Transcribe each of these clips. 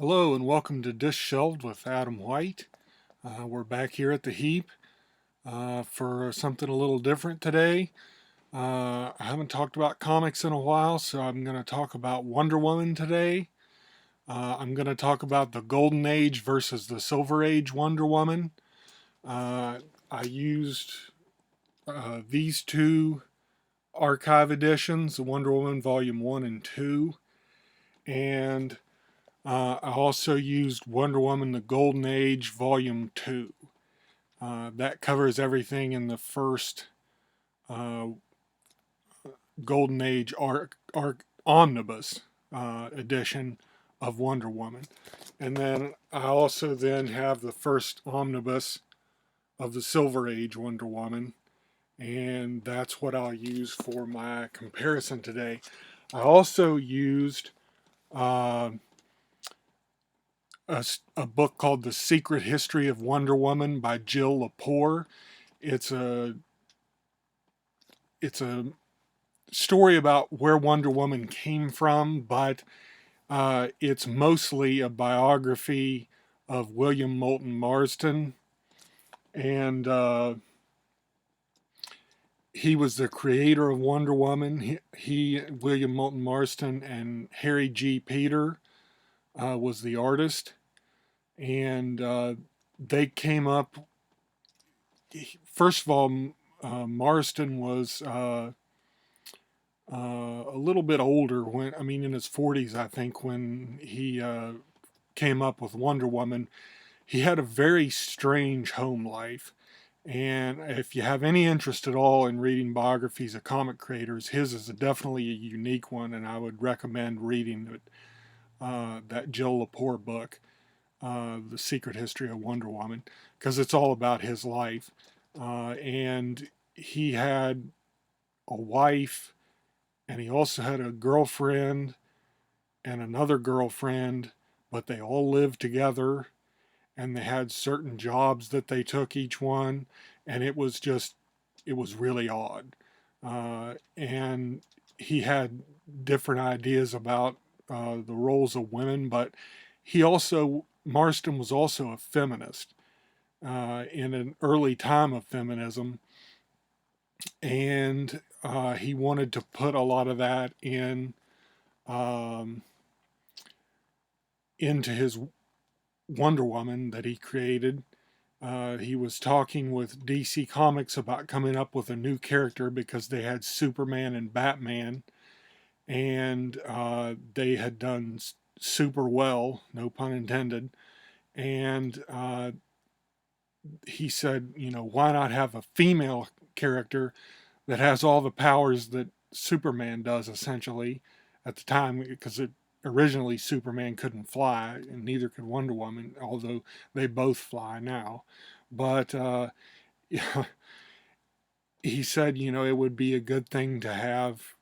Hello and welcome to Dish Shelved with Adam White. We're back here at the Heap for something a little different today. I haven't talked about comics in a while, so I'm going to talk about Wonder Woman today. I'm going to talk about the Golden Age versus the Silver Age Wonder Woman. I used these two archive editions, the Wonder Woman Volume 1 and 2, and I also used Wonder Woman The Golden Age Volume 2. That covers everything in the first uh, Golden Age Omnibus edition of Wonder Woman. And then I also then have the first Omnibus of the Silver Age Wonder Woman. And that's what I'll use for my comparison today. I also used uh, a book called The Secret History of Wonder Woman by Jill Lepore. It's a it's a story about where Wonder Woman came from, but it's mostly a biography of William Moulton Marston, and he was the creator of Wonder Woman. William Moulton Marston, and Harry G. Peter was the artist, and they came up. First of all, Marston was a little bit older in his 40s, I think, when he came up with Wonder Woman. He had a very strange home life. And if you have any interest at all in reading biographies of comic creators, his is definitely a unique one, and I would recommend reading it, that Jill Lepore book, The Secret History of Wonder Woman, because it's all about his life. And he had a wife, and he also had a girlfriend and another girlfriend, but they all lived together, and they had certain jobs that they took each one, and it was really odd. And he had different ideas about the roles of women, but Marston was also a feminist in an early time of feminism, and he wanted to put a lot of that um, into his Wonder Woman that he created. He was talking with DC Comics about coming up with a new character because they had Superman and Batman, and they had done super well, no pun intended. And he said, why not have a female character that has all the powers that Superman does, essentially, at the time, because originally Superman couldn't fly, and neither could Wonder Woman, although they both fly now. But he said, it would be a good thing to have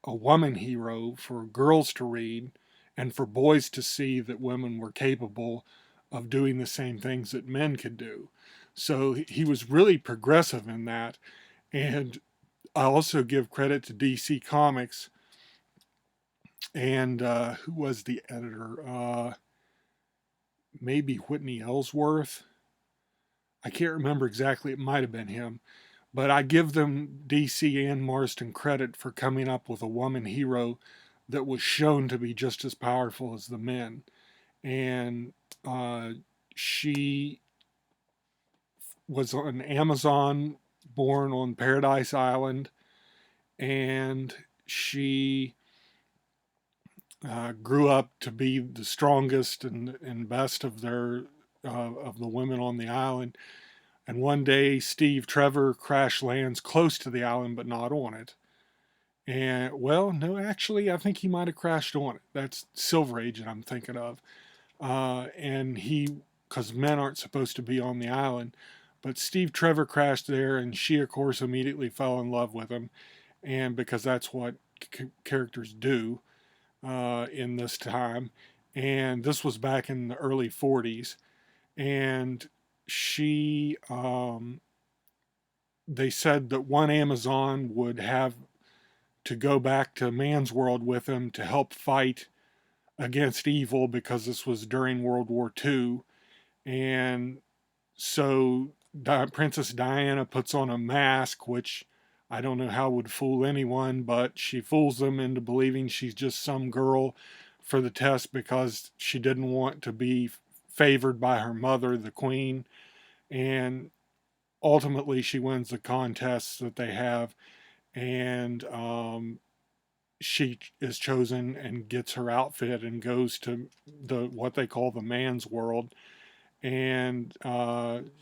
a woman hero for girls to read and for boys to see that women were capable of doing the same things that men could do. So he was really progressive in that. And I also give credit to DC Comics and who was the editor? Maybe Whitney Ellsworth. I can't remember exactly. It might have been him. But I give them, DC and Marston, credit for coming up with a woman hero that was shown to be just as powerful as the men. And she was an Amazon born on Paradise Island, and she grew up to be the strongest and best of the women on the island. And one day, Steve Trevor crash lands close to the island, but not on it. And well, no, actually, I think he might have crashed on it. That's Silver Age that I'm thinking of. And because men aren't supposed to be on the island, but Steve Trevor crashed there, and she, of course, immediately fell in love with him, and because that's what characters do in this time. And this was back in the early 40s. And she, they said that one Amazon would have to go back to man's world with him to help fight against evil, because this was during World War II. And so Princess Diana puts on a mask, which I don't know how would fool anyone, but she fools them into believing she's just some girl for the test because she didn't want to be favored by her mother, the queen. And ultimately, she wins the contests that they have, and she is chosen and gets her outfit and goes to the what they call the man's world, and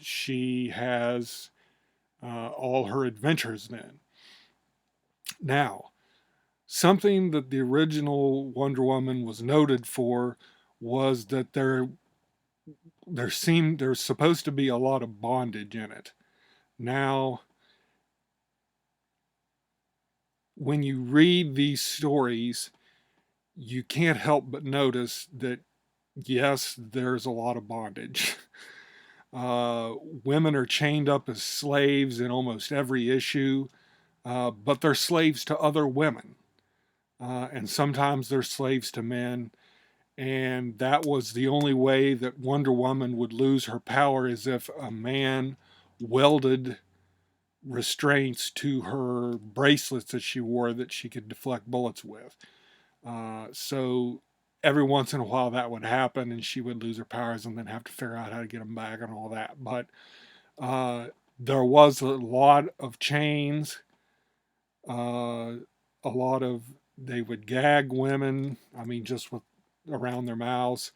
she has all her adventures then. Now, something that the original Wonder Woman was noted for was that there's supposed to be a lot of bondage in it. Now, when you read these stories, you can't help but notice that yes, there's a lot of bondage. Women are chained up as slaves in almost every issue, but they're slaves to other women. And sometimes they're slaves to men. And that was the only way that Wonder Woman would lose her power, is if a man welded restraints to her bracelets that she wore that she could deflect bullets with. So every once in a while that would happen and she would lose her powers and then have to figure out how to get them back and all that. But uh, there was a lot of chains, uh, a lot of, they would gag women, I mean, just with around their mouths.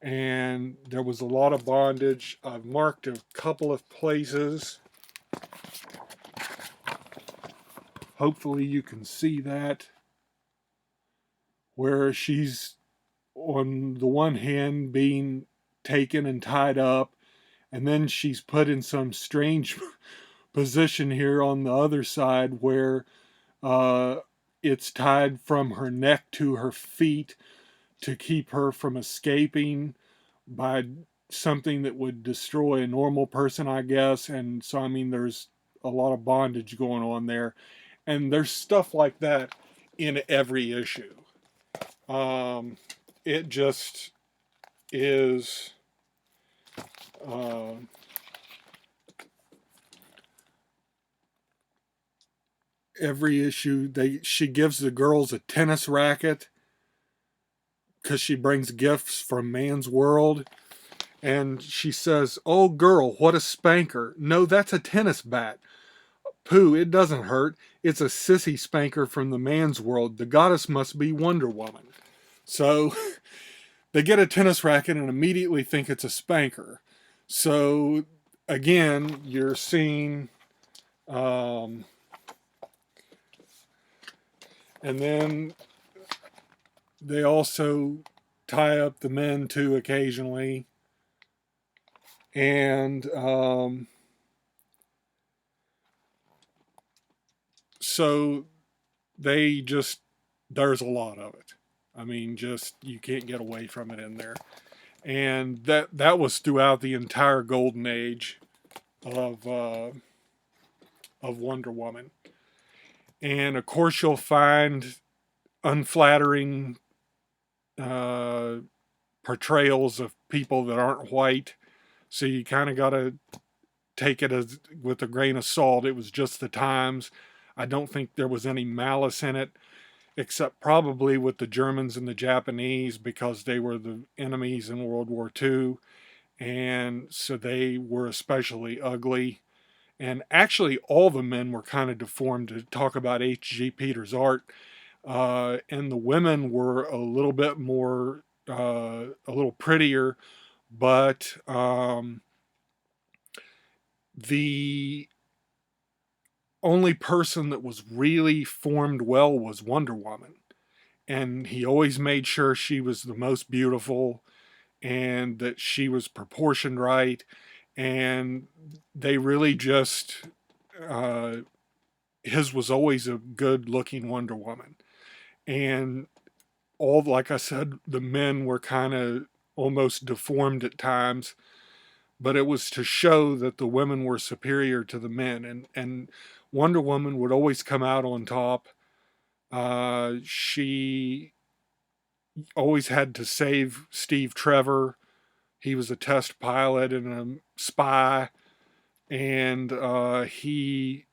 And there was a lot of bondage. I've marked a couple of places. Hopefully you can see that, where she's on the one hand being taken and tied up, and then she's put in some strange position here on the other side where uh, it's tied from her neck to her feet to keep her from escaping by something that would destroy a normal person, I guess. And so, I mean, there's a lot of bondage going on there. And there's stuff like that in every issue. It just is. Uh, every issue, she gives the girls a tennis racket because she brings gifts from man's world. And she says, "Oh, girl, what a spanker." "No, that's a tennis bat." "Pooh, it doesn't hurt. It's a sissy spanker from the man's world. The goddess must be Wonder Woman." So they get a tennis racket and immediately think it's a spanker. So again, you're seeing, and then they also tie up the men too occasionally. And so they just, there's a lot of it. I mean, just, you can't get away from it in there. And that was throughout the entire golden age of Wonder Woman. And of course, you'll find unflattering uh, portrayals of people that aren't white. So you kind of got to take it as with a grain of salt. It was just the times. I don't think there was any malice in it, except probably with the Germans and the Japanese, because they were the enemies in World War II. And so they were especially ugly. And actually, all the men were kind of deformed, to talk about H.G. Peters' art. And the women were a little bit more, a little prettier, but the only person that was really formed well was Wonder Woman. And he always made sure she was the most beautiful and that she was proportioned right. And they really just, uh, his was always a good looking Wonder Woman. And all, like I said, the men were kind of almost deformed at times, but it was to show that the women were superior to the men. And Wonder Woman would always come out on top. She always had to save Steve Trevor. He was a test pilot and a spy, and he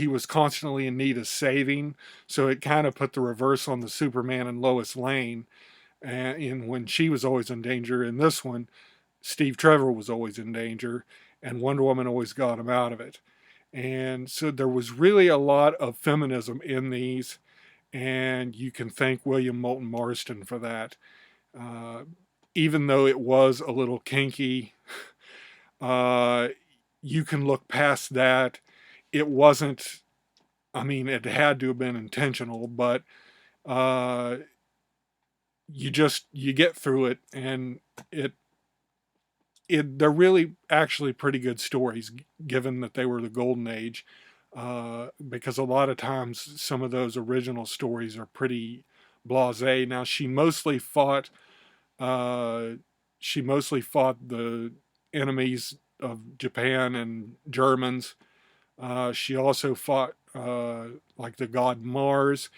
was constantly in need of saving. So it kind of put the reverse on the Superman and Lois Lane, and in when she was always in danger. In this one, Steve Trevor was always in danger, and Wonder Woman always got him out of it. And so there was really a lot of feminism in these, and you can thank William Moulton Marston for that. Uh, Even though it was a little kinky, uh, you can look past that. It wasn't, I mean, it had to have been intentional, but uh, you get through it, and it they're really actually pretty good stories, given that they were the golden age. Because a lot of times some of those original stories are pretty blasé. Now uh, she mostly fought the enemies of Japan and Germans. She also fought like the god Mars,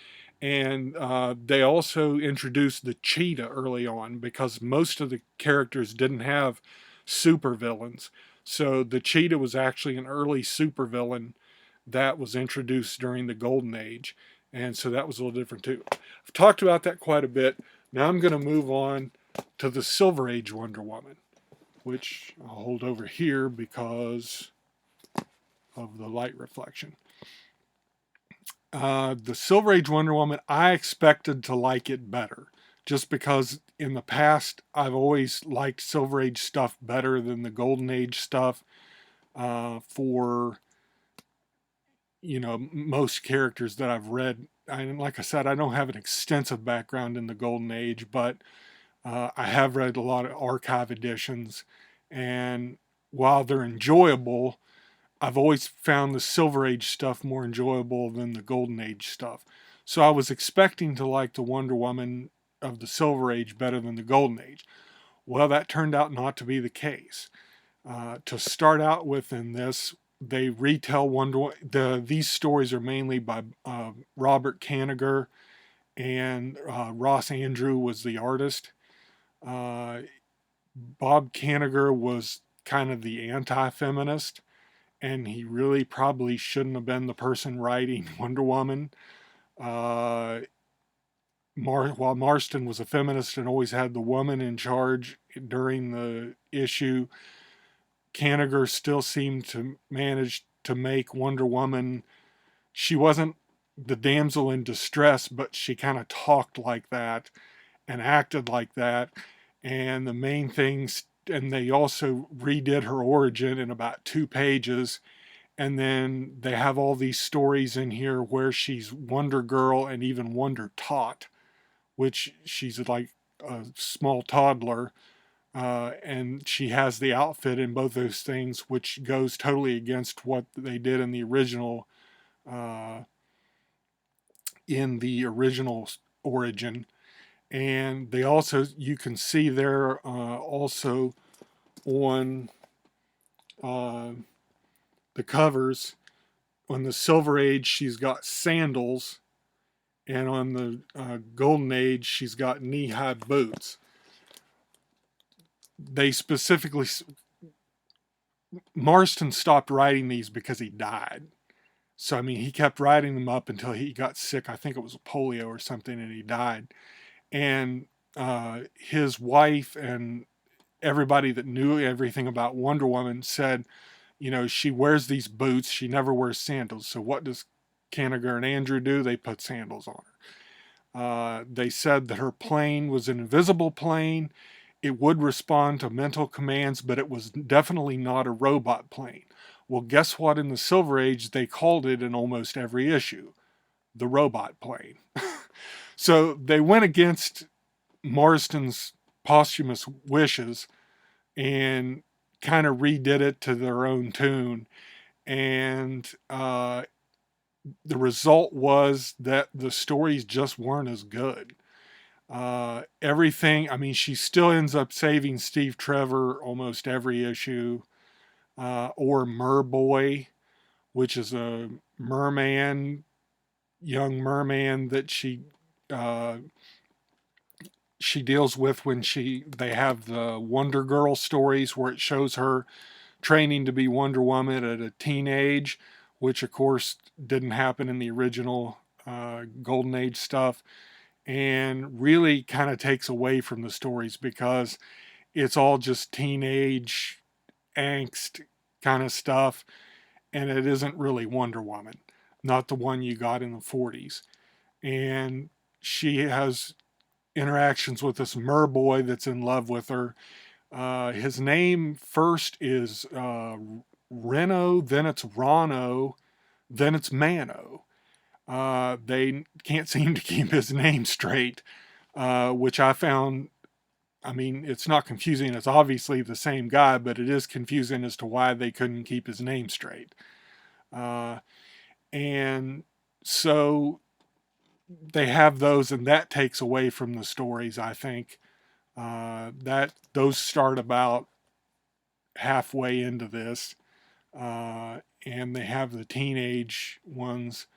and they also introduced the cheetah early on because most of the characters didn't have supervillains. So the cheetah was actually an early supervillain that was introduced during the Golden Age, and so that was a little different too. I've talked about that quite a bit. Now I'm going to move on to the Silver Age Wonder Woman, which I'll hold over here because of the light reflection. The Silver Age Wonder Woman, I expected to like it better, just because in the past I've always liked Silver Age stuff better than the Golden Age stuff. For most characters that I've read, and like I said, I don't have an extensive background in the Golden Age, but I have read a lot of archive editions, and while they're enjoyable, I've always found the Silver Age stuff more enjoyable than the Golden Age stuff. So I was expecting to like the Wonder Woman of the Silver Age better than the Golden Age. Well, that turned out not to be the case. To start out with in this, they retell these stories are mainly by Robert Kanigher, and Ross Andru was the artist. Uh, Bob Kanigher was kind of the anti-feminist, and he really probably shouldn't have been the person writing Wonder Woman. Uh, while Marsten was a feminist and always had the woman in charge during the issue, Kanigher still seemed to manage to make Wonder Woman. She wasn't the damsel in distress, but she kind of talked like that and acted like that. And the main things, and they also redid her origin in about 2 pages. And then they have all these stories in here where she's Wonder Girl and even Wonder Tot, which she's like a small toddler. And she has the outfit in both those things, which goes totally against what they did uh, in the original origin. And they also, you can see there also on uh, the covers, on the Silver Age, she's got sandals, and on the Golden Age, she's got knee-high boots. They specifically, Marston stopped writing these because he died. So, I mean, he kept writing them up until he got sick. I think it was polio or something, and he died. And his wife and everybody that knew everything about Wonder Woman said, she wears these boots. She never wears sandals. So what does Kanigher and Andru do? They put sandals on her. They said that her plane was an invisible plane. It would respond to mental commands, but it was definitely not a robot plane. Well, guess what? In the Silver Age, they called it in almost every issue the robot plane. So they went against Marston's posthumous wishes and kind of redid it to their own tune. And the result was that the stories just weren't as good. Everything, I mean, she still ends up saving Steve Trevor almost every issue, or Merboy, which is a merman, young merman that she uh, she deals with when they have the Wonder Girl stories where it shows her training to be Wonder Woman at a teenage, which of course didn't happen in the original Golden Age stuff, and really kind of takes away from the stories because it's all just teenage angst kind of stuff, and it isn't really Wonder Woman, not the one you got in the 40s. And she has interactions with this merboy that's in love with her. His name first is Reno, then it's Rono, then it's Mano. They can't seem to keep his name straight, which I found. I mean, it's not confusing. It's obviously the same guy, but it is confusing as to why they couldn't keep his name straight. Uh, and so they have those, and that takes away from the stories, I think. That those start about halfway into this, and they have the teenage ones,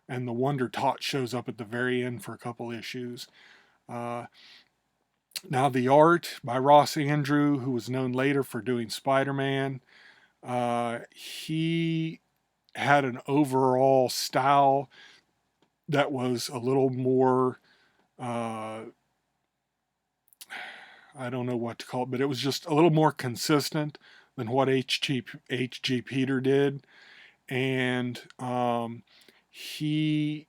and the Wonder Tot shows up at the very end for a couple issues. Uh, Now, the art by Ross Andru, who was known later for doing Spider-Man, he had an overall style that was a little more, uh, I don't know what to call it, but it was just a little more consistent than what H.G. Peter did. And he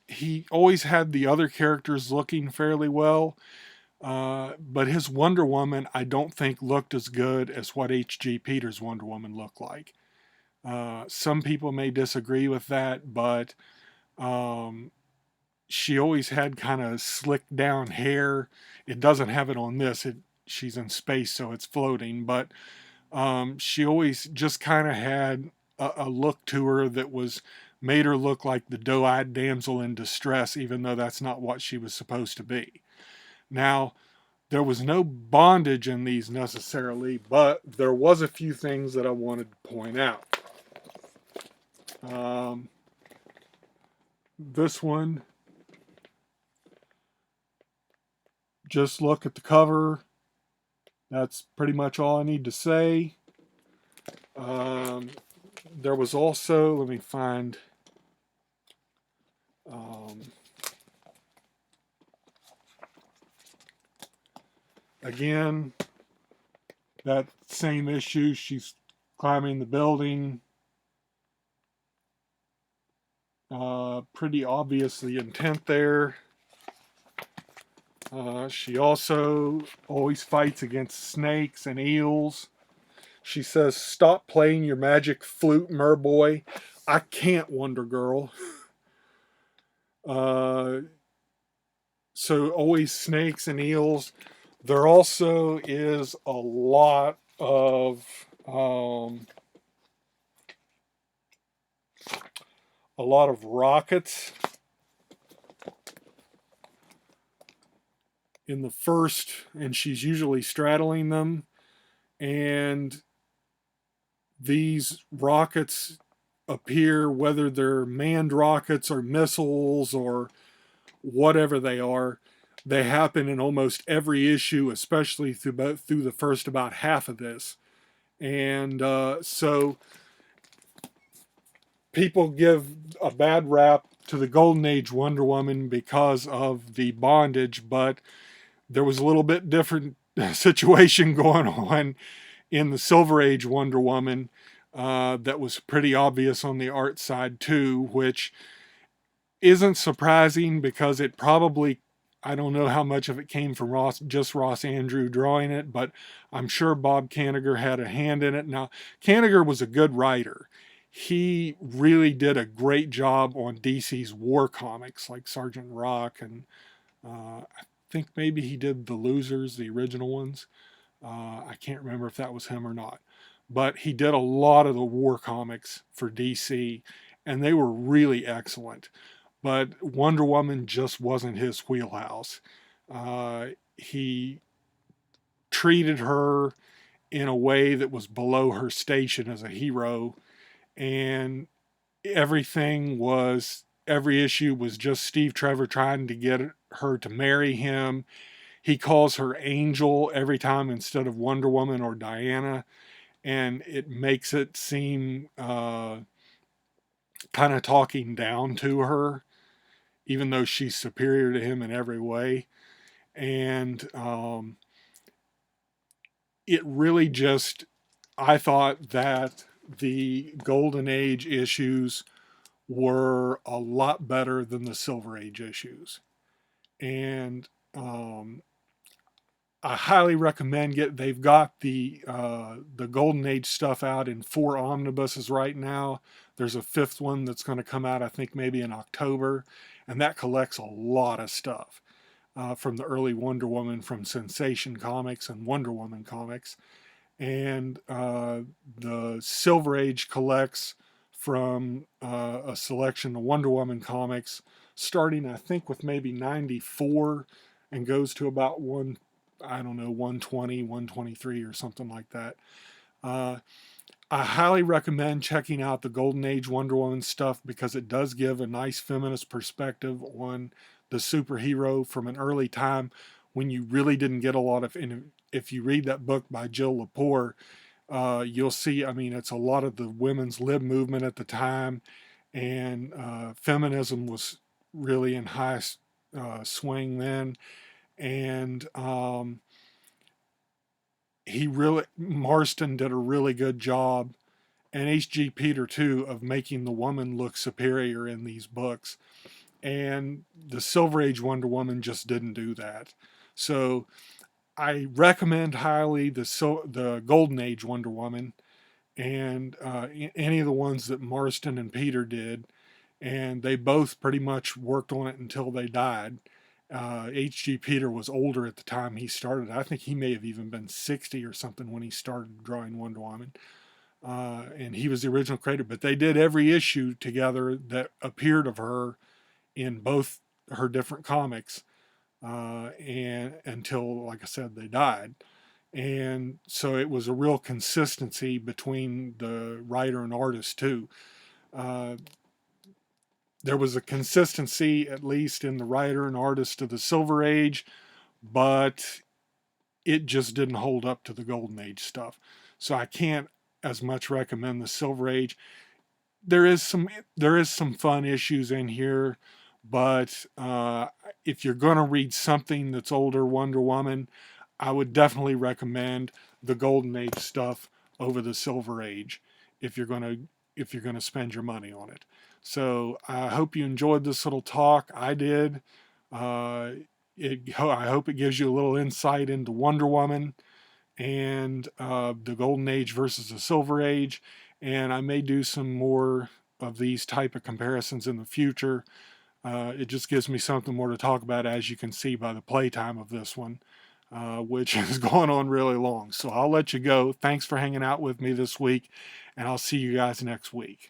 he always had the other characters looking fairly well. But his Wonder Woman, I don't think looked as good as what H.G. Peter's Wonder Woman looked like. Some people may disagree with that, but um, she always had kind of slicked down hair. It doesn't have it on this. She's in space, so it's floating. But she always just kind of had a look to her that was made her look like the doe-eyed damsel in distress, even though that's not what she was supposed to be. Now, there was no bondage in these necessarily, but there was a few things that I wanted to point out. This one, just look at the cover. That's pretty much all I need to say. There was also, let me find, again, that same issue. She's climbing the building. Pretty obvious the intent there. She also always fights against snakes and eels. She says, "Stop playing your magic flute, merboy. I can't, Wonder Girl." So always snakes and eels. There also is a lot of rockets in the first, and she's usually straddling them. And these rockets appear, whether they're manned rockets or missiles or whatever they happen in almost every issue, especially through the first about half of this. And so people give a bad rap to the Golden Age Wonder Woman because of the bondage, but there was a little bit different situation going on in the Silver Age Wonder Woman that was pretty obvious on the art side too, which isn't surprising because it probably, I don't know how much of it came from Ross Andru drawing it, but I'm sure Bob Kanigher had a hand in it. Now, Kanigher was a good writer. He really did a great job on DC's war comics like Sergeant Rock, and I think maybe he did The Losers, the original ones. I can't remember if that was him or not. But he did a lot of the war comics for DC, and they were really excellent. But Wonder Woman just wasn't his wheelhouse. He treated her in a way that was below her station as a hero, and everything was every issue was just Steve Trevor trying to get her to marry him. He calls her Angel every time instead of Wonder Woman or Diana, and it makes it seem kind of talking down to her, even though she's superior to him in every way. And it really just, I thought that the Golden Age issues were a lot better than the Silver Age issues. And I highly recommend get. They've got the Golden Age stuff out in 4 omnibuses right now. There's a 5th one that's going to come out, I think, maybe in October, and that collects a lot of stuff from the early Wonder Woman, from Sensation Comics and Wonder Woman comics, and the Silver Age collects from a selection of Wonder Woman comics, starting I think with maybe 94 and goes to about I don't know, 120, 123 or something like that. Uh, I highly recommend checking out the Golden Age Wonder Woman stuff because it does give a nice feminist perspective on the superhero from an early time when you really didn't get a lot of. And if you read that book by Jill Lepore, you'll see, I mean, it's a lot of the women's lib movement at the time, and feminism was really in high swing then. And Marsten did a really good job, and H.G. Peter too, of making the woman look superior in these books. And the Silver Age Wonder Woman just didn't do that. So I recommend highly the Golden Age Wonder Woman, and any of the ones that Marston and Peter did, and they both pretty much worked on it until they died. H.G. Peter was older at the time he started. I think he may have even been 60 or something when he started drawing Wonder Woman. And he was the original creator, but they did every issue together that appeared of her in both her different comics, and until, like I said, they died. And so it was a real consistency between the writer and artist too. Uh, there was a consistency, at least in the writer and artist of the Silver Age, but it just didn't hold up to the Golden Age stuff. So I can't as much recommend the Silver Age. There is some fun issues in here, but if you're going to read something that's older Wonder Woman, I would definitely recommend the Golden Age stuff over the Silver Age if you're going to spend your money on it. So I hope you enjoyed this little talk. I did. Uh, I hope it gives you a little insight into Wonder Woman and the Golden Age versus the Silver Age. And I may do some more of these type of comparisons in the future. It just gives me something more to talk about, as you can see by the playtime of this one, which is going on really long. So I'll let you go. Thanks for hanging out with me this week, and I'll see you guys next week.